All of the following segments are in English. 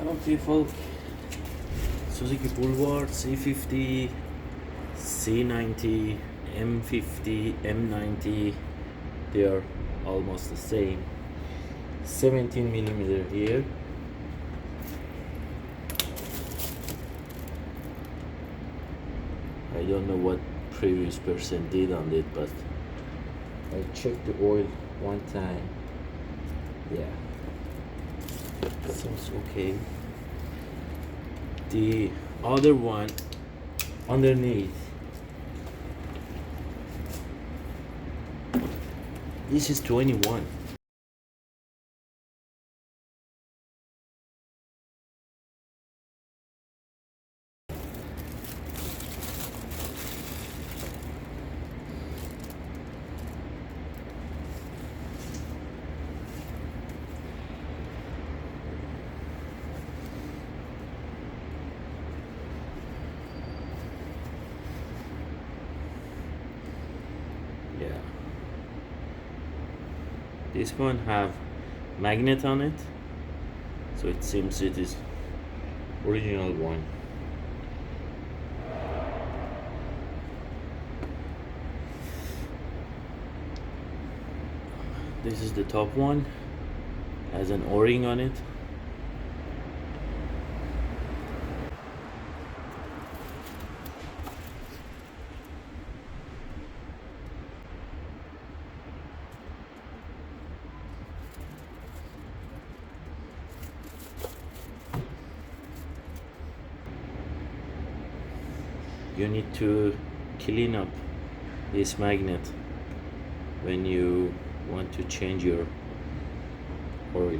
Okay, folk. Suzuki Boulevard C50, C90, M50, M90, they are almost the same. 17mm here. I don't know what previous person did on it, but I checked the oil one time. Yeah, seems okay. The other one underneath, this is 21. Yeah, this one have magnet on it, so it seems it is original one. This is the top one, has an O-ring on it. You need to clean up this magnet when you want to change your oil.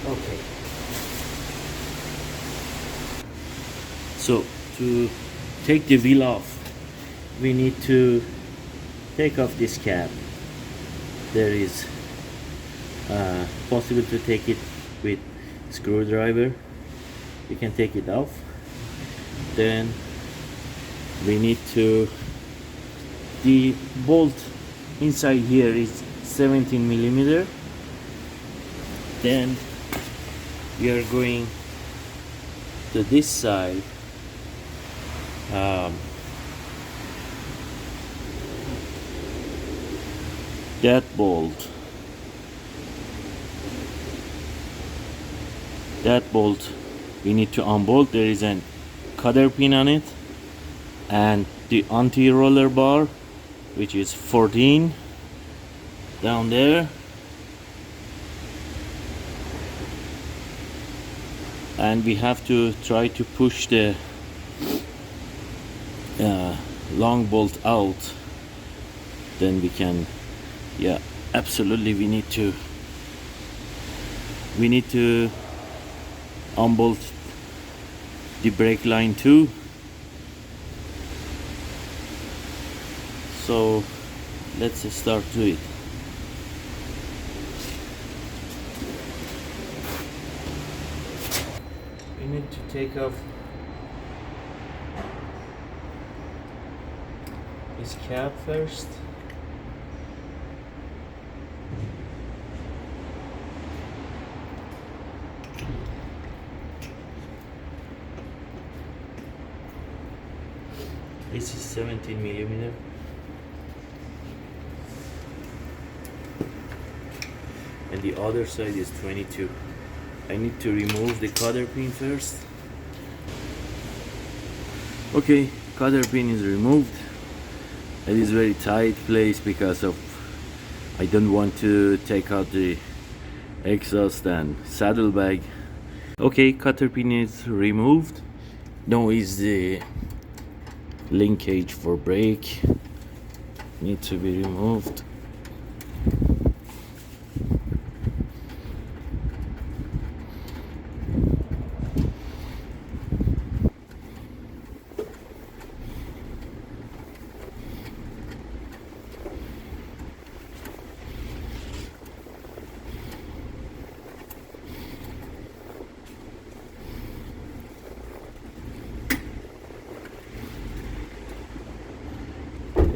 Okay. So to take the wheel off, we need to take off this cap. There is possible to take it with screwdriver. You can take it off. Then we need to, the bolt inside here is 17mm. Then we are going to this side. That bolt we need to unbolt. There is a cotter pin on it, and the anti-roller bar, which is 14 down there. And we have to try to push the long bolt out. Then we can, yeah, absolutely, we need to unbolt the brake line too. So let's start to it. We need to take off this cap first. This is 17mm. And the other side is 22. I need to remove the cotter pin first. Okay, cotter pin is removed. It is very tight place because of I don't want to take out the exhaust and saddlebag. Okay, cutter pin is removed. Now is the linkage for brake need to be removed.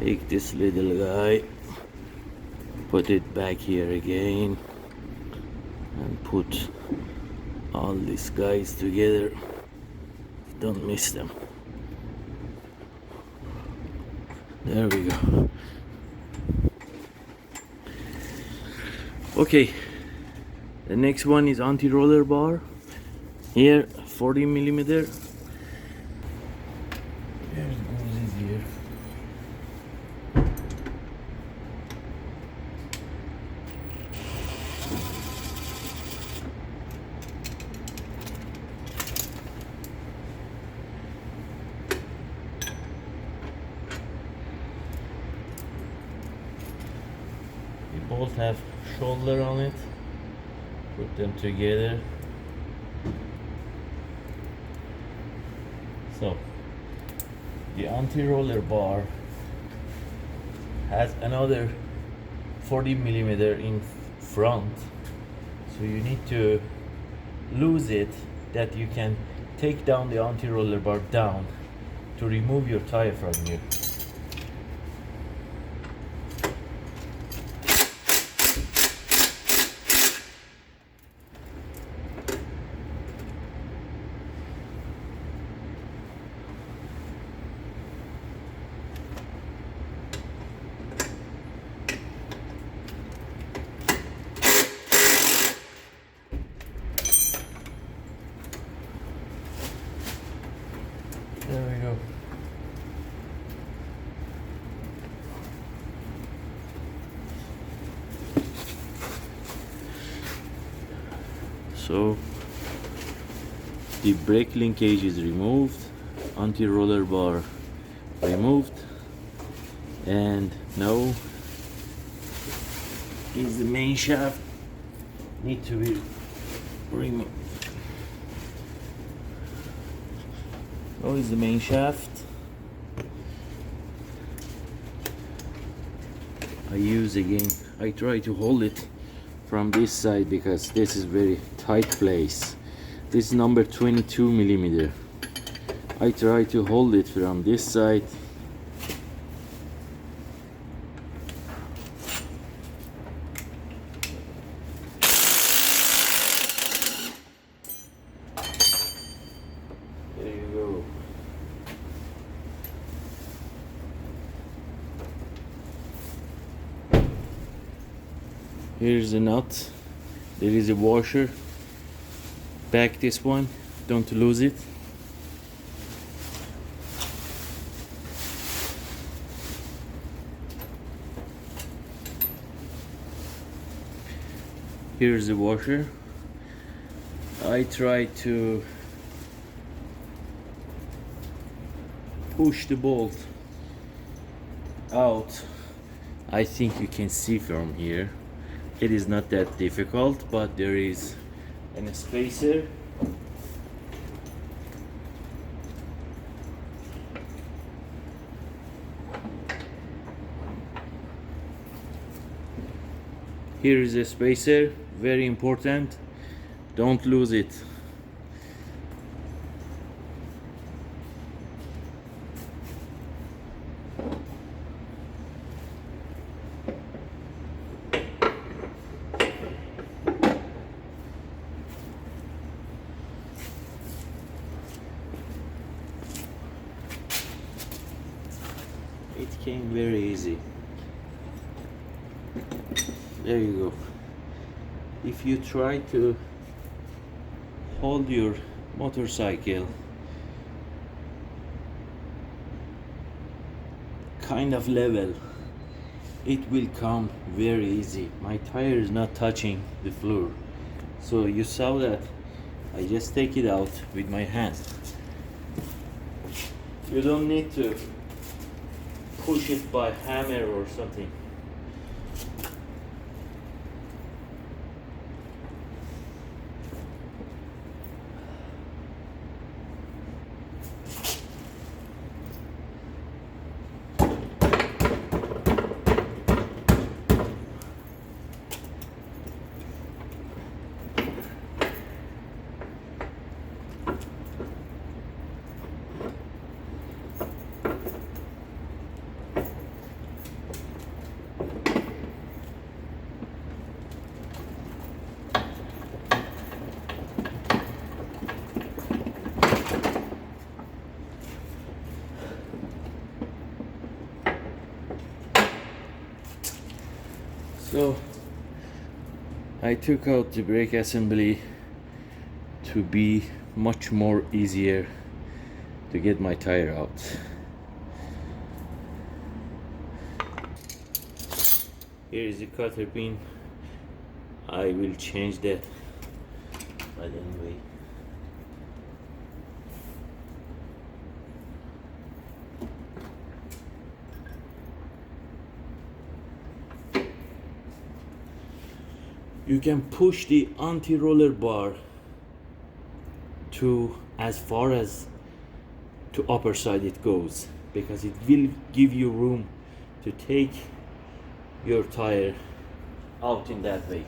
Take this little guy, put it back here again, and put all these guys together. Don't miss them. There we go. Okay, the next one is anti-roller bar. Here, 40 millimeter. Here it goes in here. Both have shoulder on it. Put them together. So the anti-roller bar has another 40 millimeter in front, so you need to lose it that you can take down the anti-roller bar down to remove your tire from you. There we go. So the brake linkage is removed, anti-roller bar removed, and now is the main shaft need to be removed. Now is the main shaft. I try to hold it from this side because this is very tight place. This is number 22 millimeter. I try to hold it from this side. There you go. Here's the nut. There is a washer. Back this one, don't lose it. Here's the washer. I try to push the bolt out. I think you can see from here. It is not that difficult, but there is a spacer. Here is a spacer, very important. Don't lose it. It came very easy. There you go. If you try to hold your motorcycle kind of level, it will come very easy. My tire is not touching the floor, so you saw that I just take it out with my hand. You don't need to push it by hammer or something. So I took out the brake assembly to be much more easier to get my tire out. Here is the cutter pin. I will change that, but anyway. You can push the anti-roller bar to as far as to upper side it goes, because it will give you room to take your tire out in that way.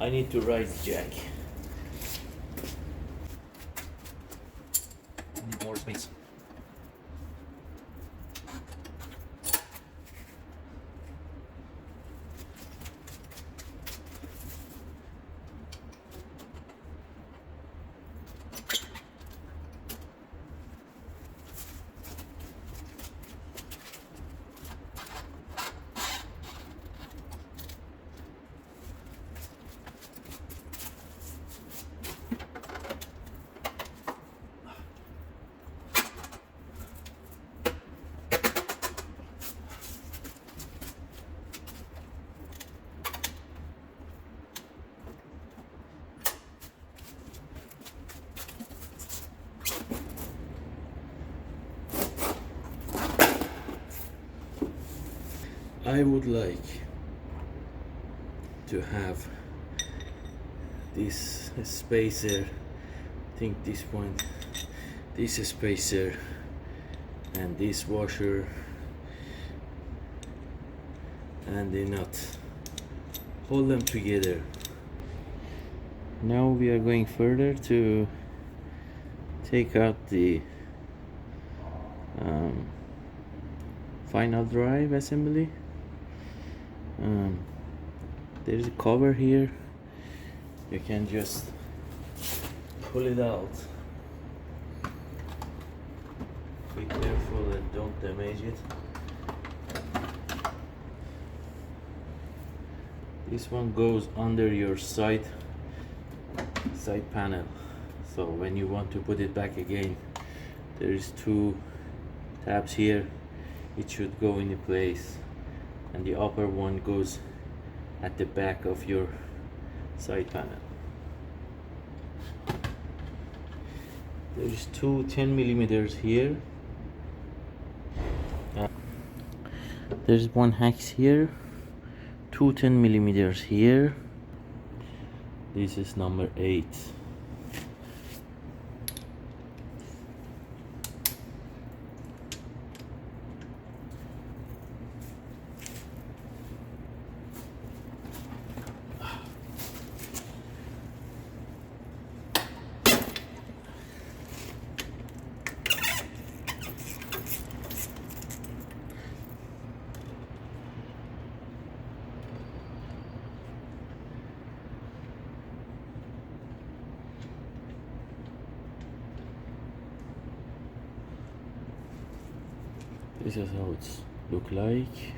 I need to raise the jack. I need more space. I would like to have this spacer, I think this one, this spacer and this washer and the nut, hold them together. Now we are going further to take out the final drive assembly. There's a cover here, you can just pull it out. Be careful and don't damage it. This one goes under your side panel, so when you want to put it back again, there is two tabs here, it should go into place, and the upper one goes at the back of your side panel. There's two 10mm here. There's one hex here, two 10mm here. This is number 8. This is how it's look like.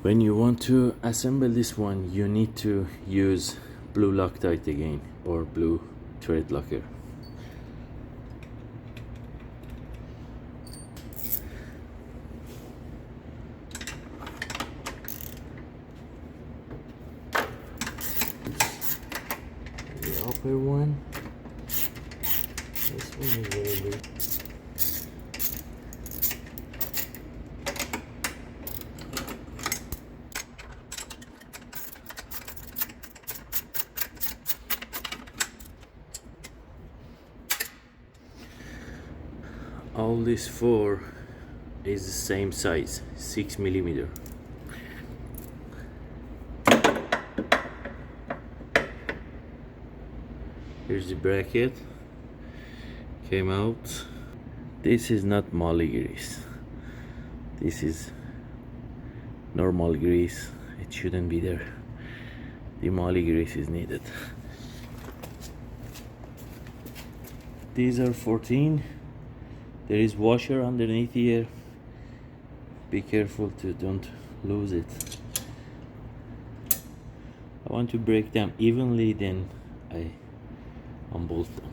When you want to assemble this one, you need to use blue Loctite again, or blue thread locker. The upper one, this one is very big. All these four is the same size, 6 mm. Here's the bracket, came out. This is not Moly grease, this is normal grease. It shouldn't be there. The Moly grease is needed. These are 14. There is washer underneath here. Be careful to don't lose it. I want to break them evenly, then I unbolt them.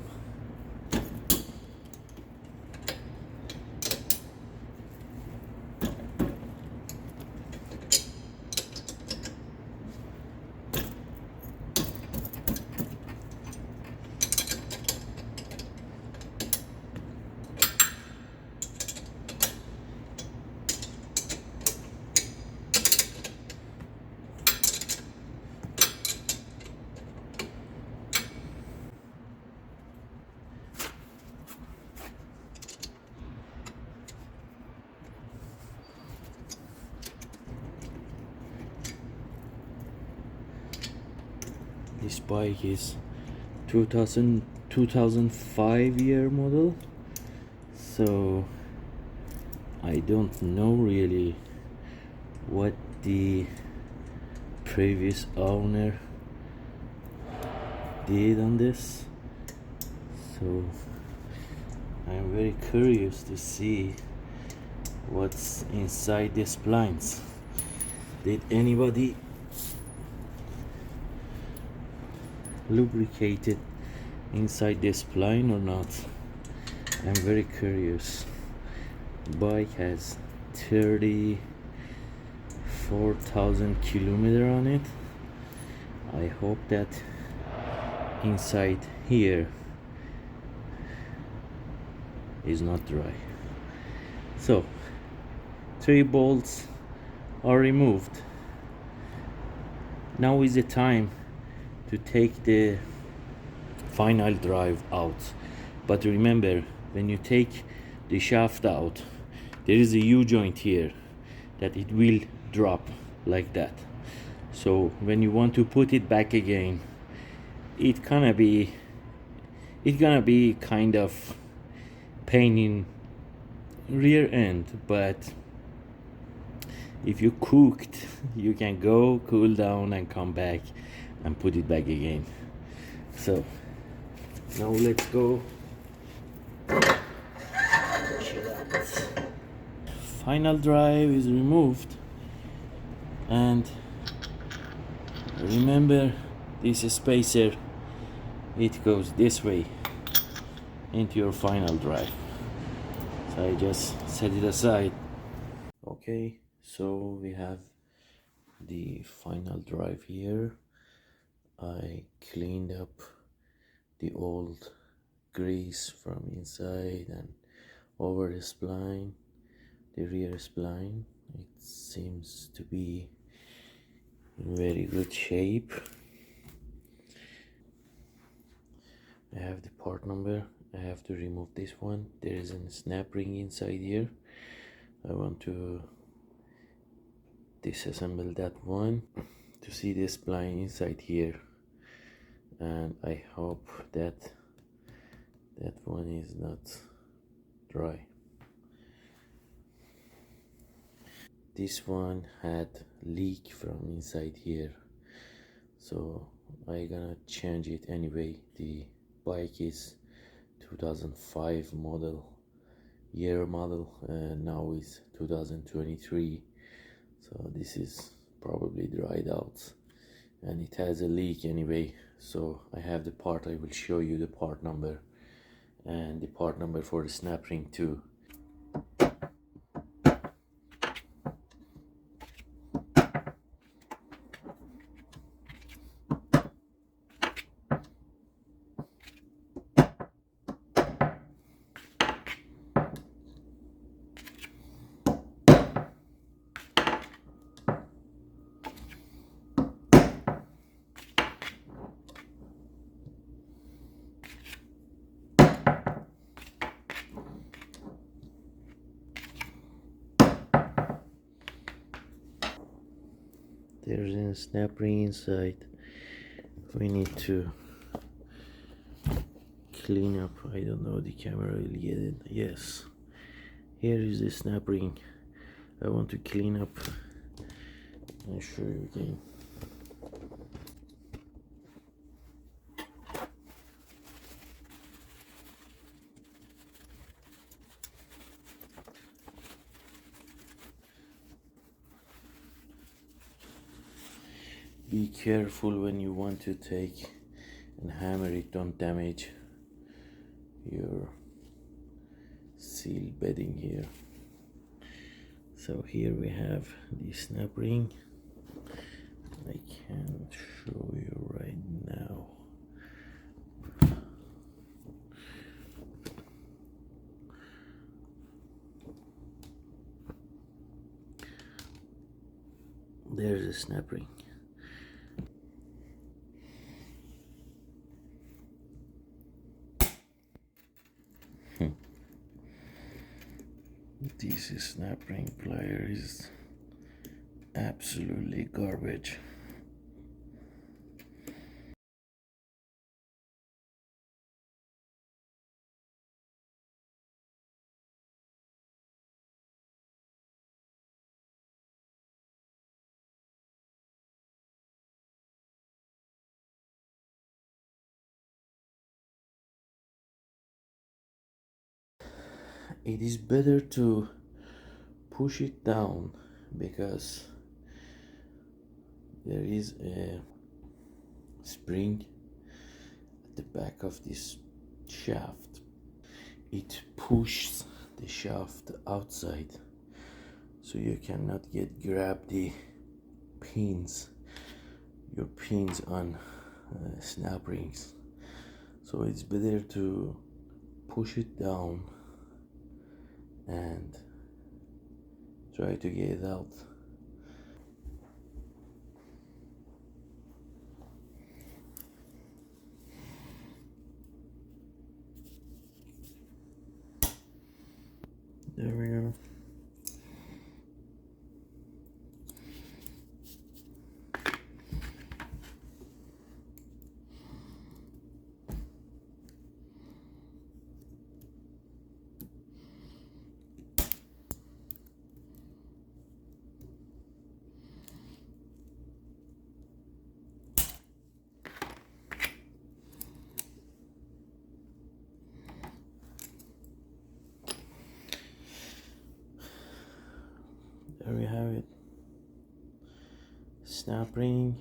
This bike is 2005 year model, so I don't know really what the previous owner did on this, so I'm very curious to see what's inside these blinds. Did anybody lubricated inside this blind or not? I'm very curious. Bike has 34,000 kilometers on it. I hope that inside here is not dry. So 3 bolts are removed. Now is the time to take the final drive out. But remember, when you take the shaft out, there is a U-joint here that it will drop like that. So when you want to put it back again, it's gonna be kind of pain in rear end, but if you cooked, you can go cool down and come back and put it back again. So now let's go. Final drive is removed, and remember this spacer, it goes this way into your final drive. So I just set it aside. Okay, so we have the final drive here. I cleaned up the old grease from inside and over the spline, the rear spline. It seems to be in very good shape. I have the part number. I have to remove this one. There is a snap ring inside here. I want to disassemble that one to see the spline inside here, and I hope that that one is not dry. This one had leak from inside here, so I gonna change it anyway. The bike is 2005 year model, and now is 2023, so this is probably dried out, and it has a leak anyway. So I have the part. I will show you the part number and the part number for the snap ring too. There's a snap ring inside. We need to clean up. I don't know, the camera will get it. Yes, here is the snap ring. I want to clean up and show you again. Be careful when you want to take and hammer it, don't damage your seal bedding here. So here we have the snap ring. I can show you right now. There's a snap ring. This snap ring plier is absolutely garbage. It is better to push it down because there is a spring at the back of this shaft. It pushes the shaft outside, so you cannot grab the pins, your pins on snap rings. So it's better to push it down and try to get it out. There we go. There we have it. Snap ring.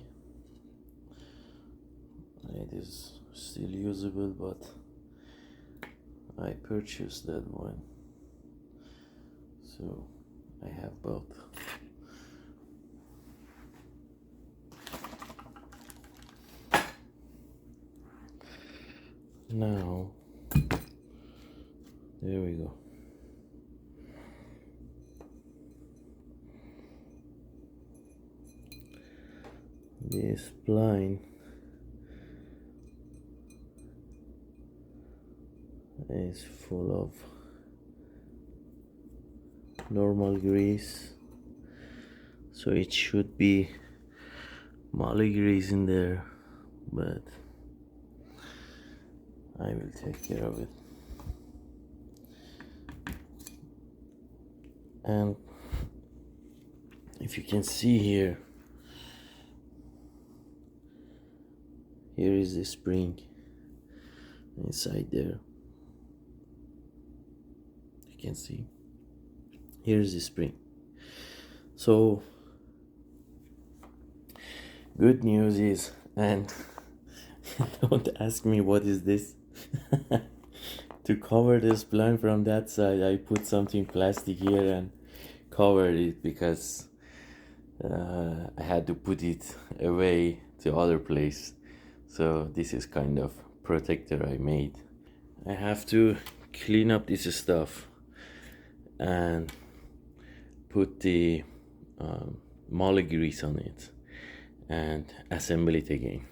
It is still usable, but I purchased that one, so I have both. Now, there we go. This spline is full of normal grease, so it should be Moly grease in there, but I will take care of it. And if you can see here, here is the spring inside there. You can see, here is the spring. So Good news is, and don't ask me what is this. To cover this plant from that side, I put something plastic here and covered it because I had to put it away to other place. So this is kind of protector I made. I have to clean up this stuff and put the Moly grease on it and assemble it again.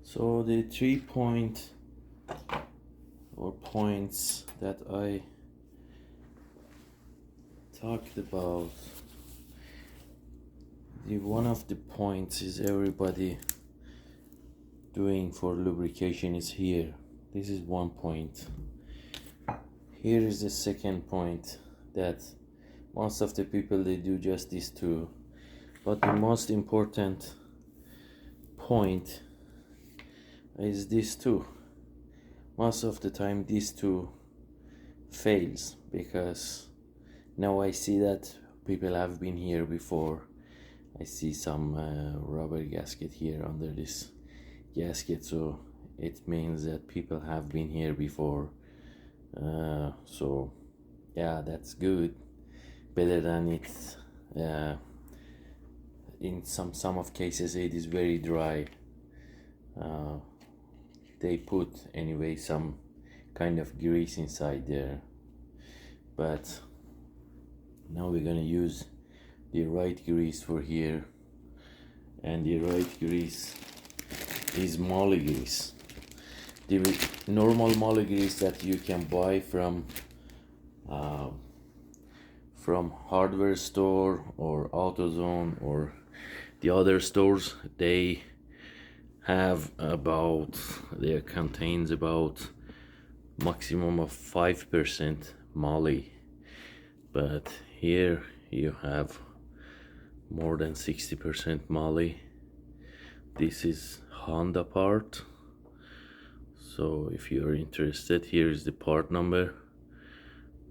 So the 3 points that I talked about, one of the points is everybody doing for lubrication is here. This is one point. Here is the second point, that most of the people they do just these two, but the most important point is these two. Most of the time these two fails because now I see that people have been here before. I see some rubber gasket here under this gasket, so it means that people have been here before. So yeah, that's good, better than it. In some of cases it is very dry. They put anyway some kind of grease inside there, but now we're gonna use the right grease for here, and the right grease is Moly grease. The normal Moly grease that you can buy from hardware store or AutoZone or the other stores, they have about, they contains about maximum of 5% Moly, but here you have more than 60% Moly. This is Honda part, so if you are interested, here is the part number,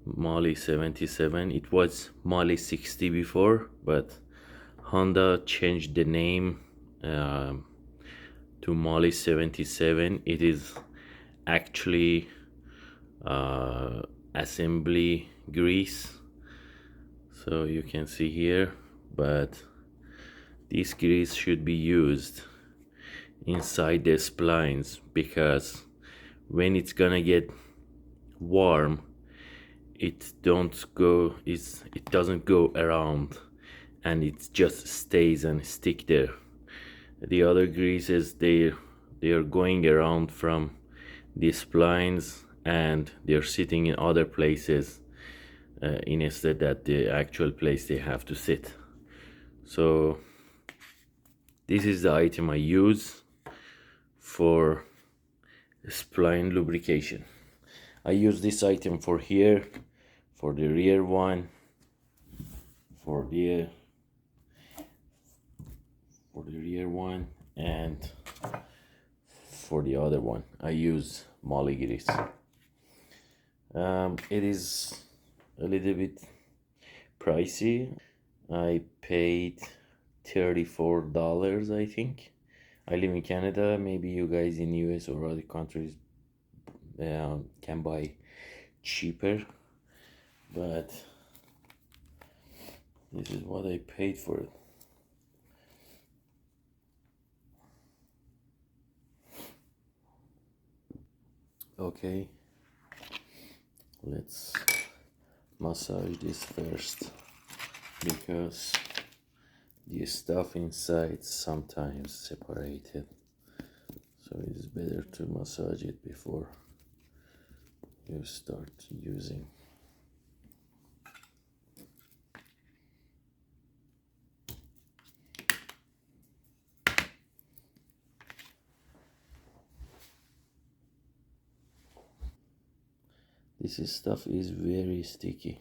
Moly 77. It was Moly 60 before, but Honda changed the name to Moly 77. It is actually assembly grease, so you can see here, but this grease should be used inside the splines because when it's gonna get warm, it doesn't go around and it just stays and stick there. The other greases, they are going around from the splines and they're sitting in other places instead that the actual place they have to sit. So this is the item I use for spline lubrication. I use this item for here, for the rear one, for the rear one, and for the other one I use Moly grease. It is a little bit pricey. I paid $34, I think. I live in Canada. Maybe you guys in US or other countries can buy cheaper, but this is what I paid for it. Okay, let's massage this first because the stuff inside sometimes separated, so it is better to massage it before you start using. This stuff is very sticky.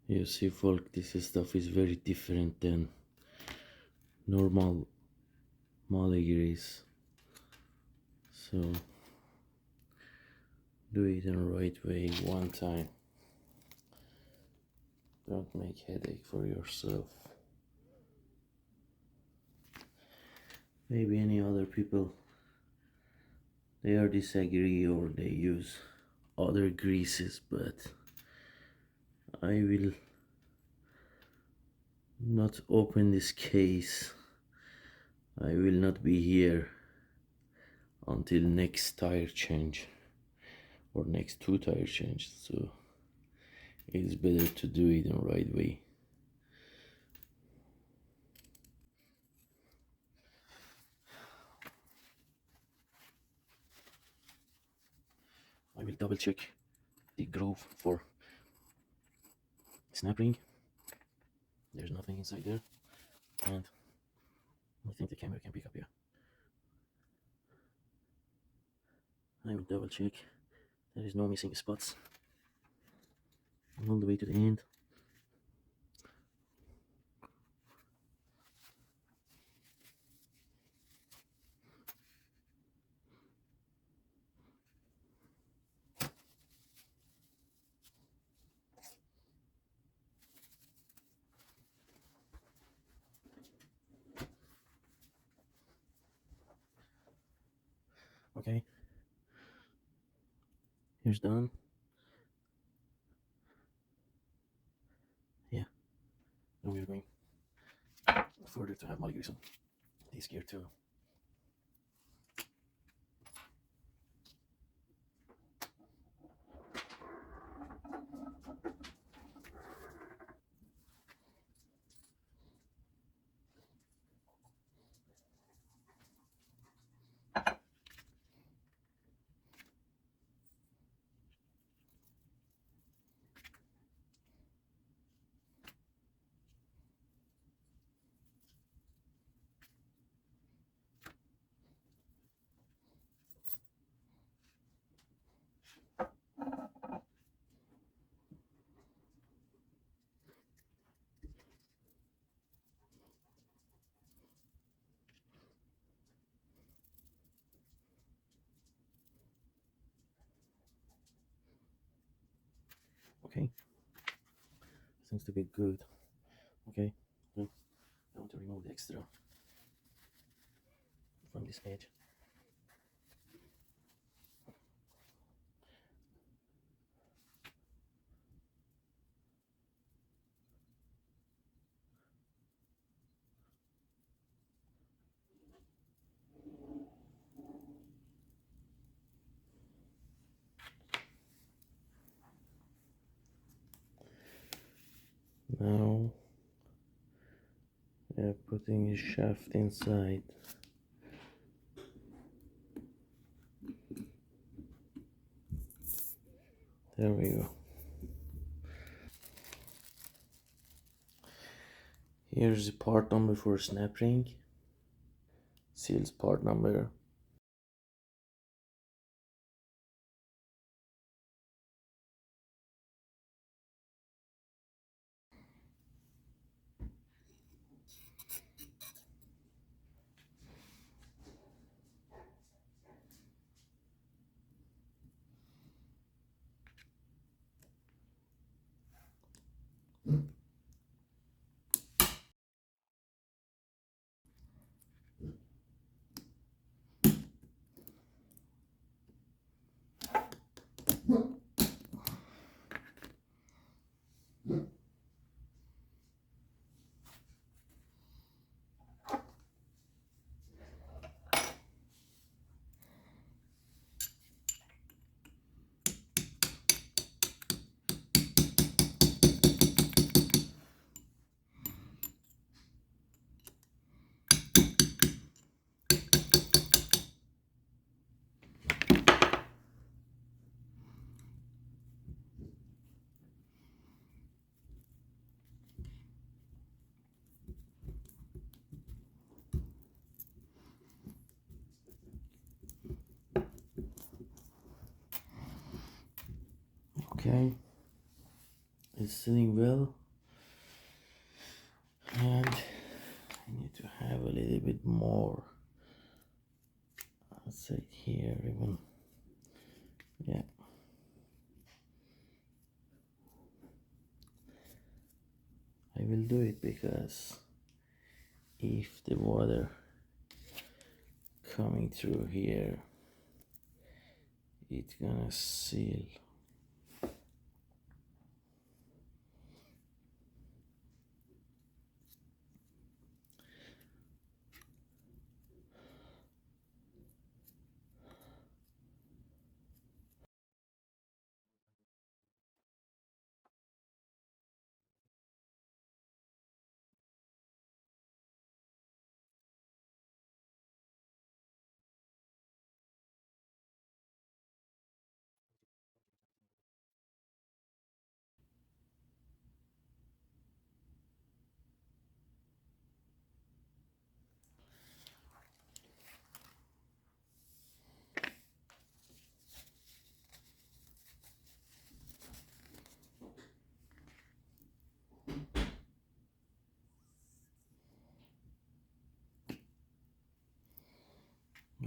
You see, folk, this stuff is very different than normal Moly grease. So do it in the right way one time. Don't make headache for yourself. Maybe any other people, they are disagree or they use other greases, but I will not open this case. I will not be here until next tire change or next 2 tire change, so it's better to do it in the right way. I will double check the groove for Snapring. There's nothing inside there, and I think the camera can pick up here. I will double check there is no missing spots all the way to the end. Okay, here's done. Yeah, now we're going further to have Moly grease on this gear too. Okay, seems to be good. Okay, now I want to remove the extra from this edge. Now we are putting a shaft inside. There we go. Here's the part number for Snapring. Seals part number Okay, it's sitting well, and I need to have a little bit more. Let's say here even. Yeah. I will do it because if the water coming through here, it's gonna seal.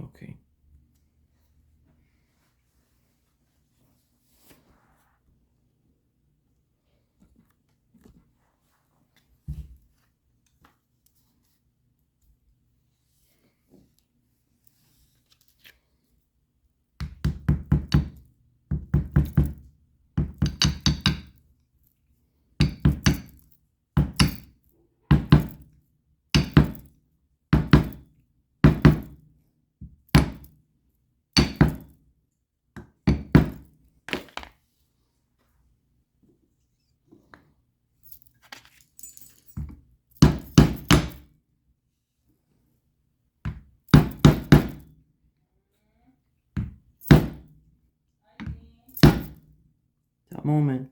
Okay. A moment.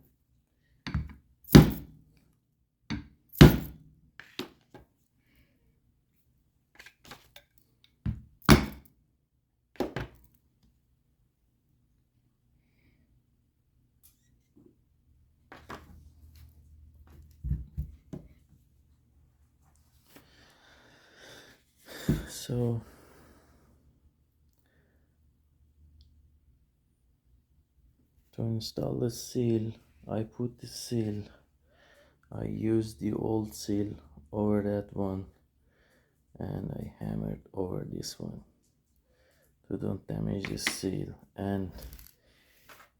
So to install the seal, I put the seal. I used the old seal over that one, and I hammered over this one to don't damage the seal. And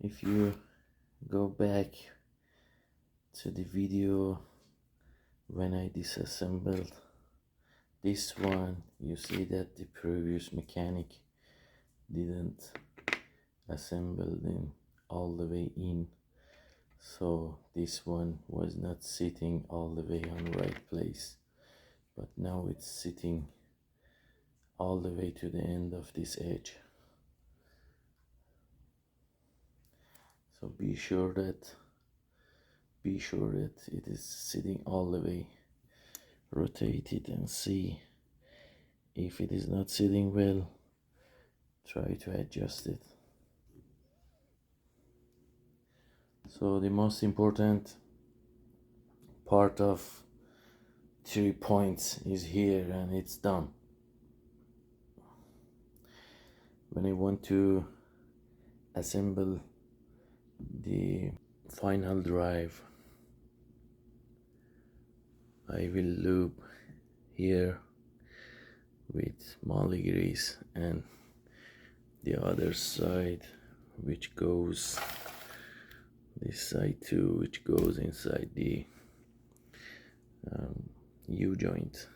if you go back to the video when I disassembled this one, you see that the previous mechanic didn't assemble them all the way in, so this one was not sitting all the way on the right place, but now it's sitting all the way to the end of this edge. So be sure that it is sitting all the way. Rotate it and see. If it is not sitting well, try to adjust it. So the most important part of 3 points is here, and it's done. When I want to assemble the final drive, I will lube here with Moly grease, and the other side, which goes this side too, which goes inside the U-joint.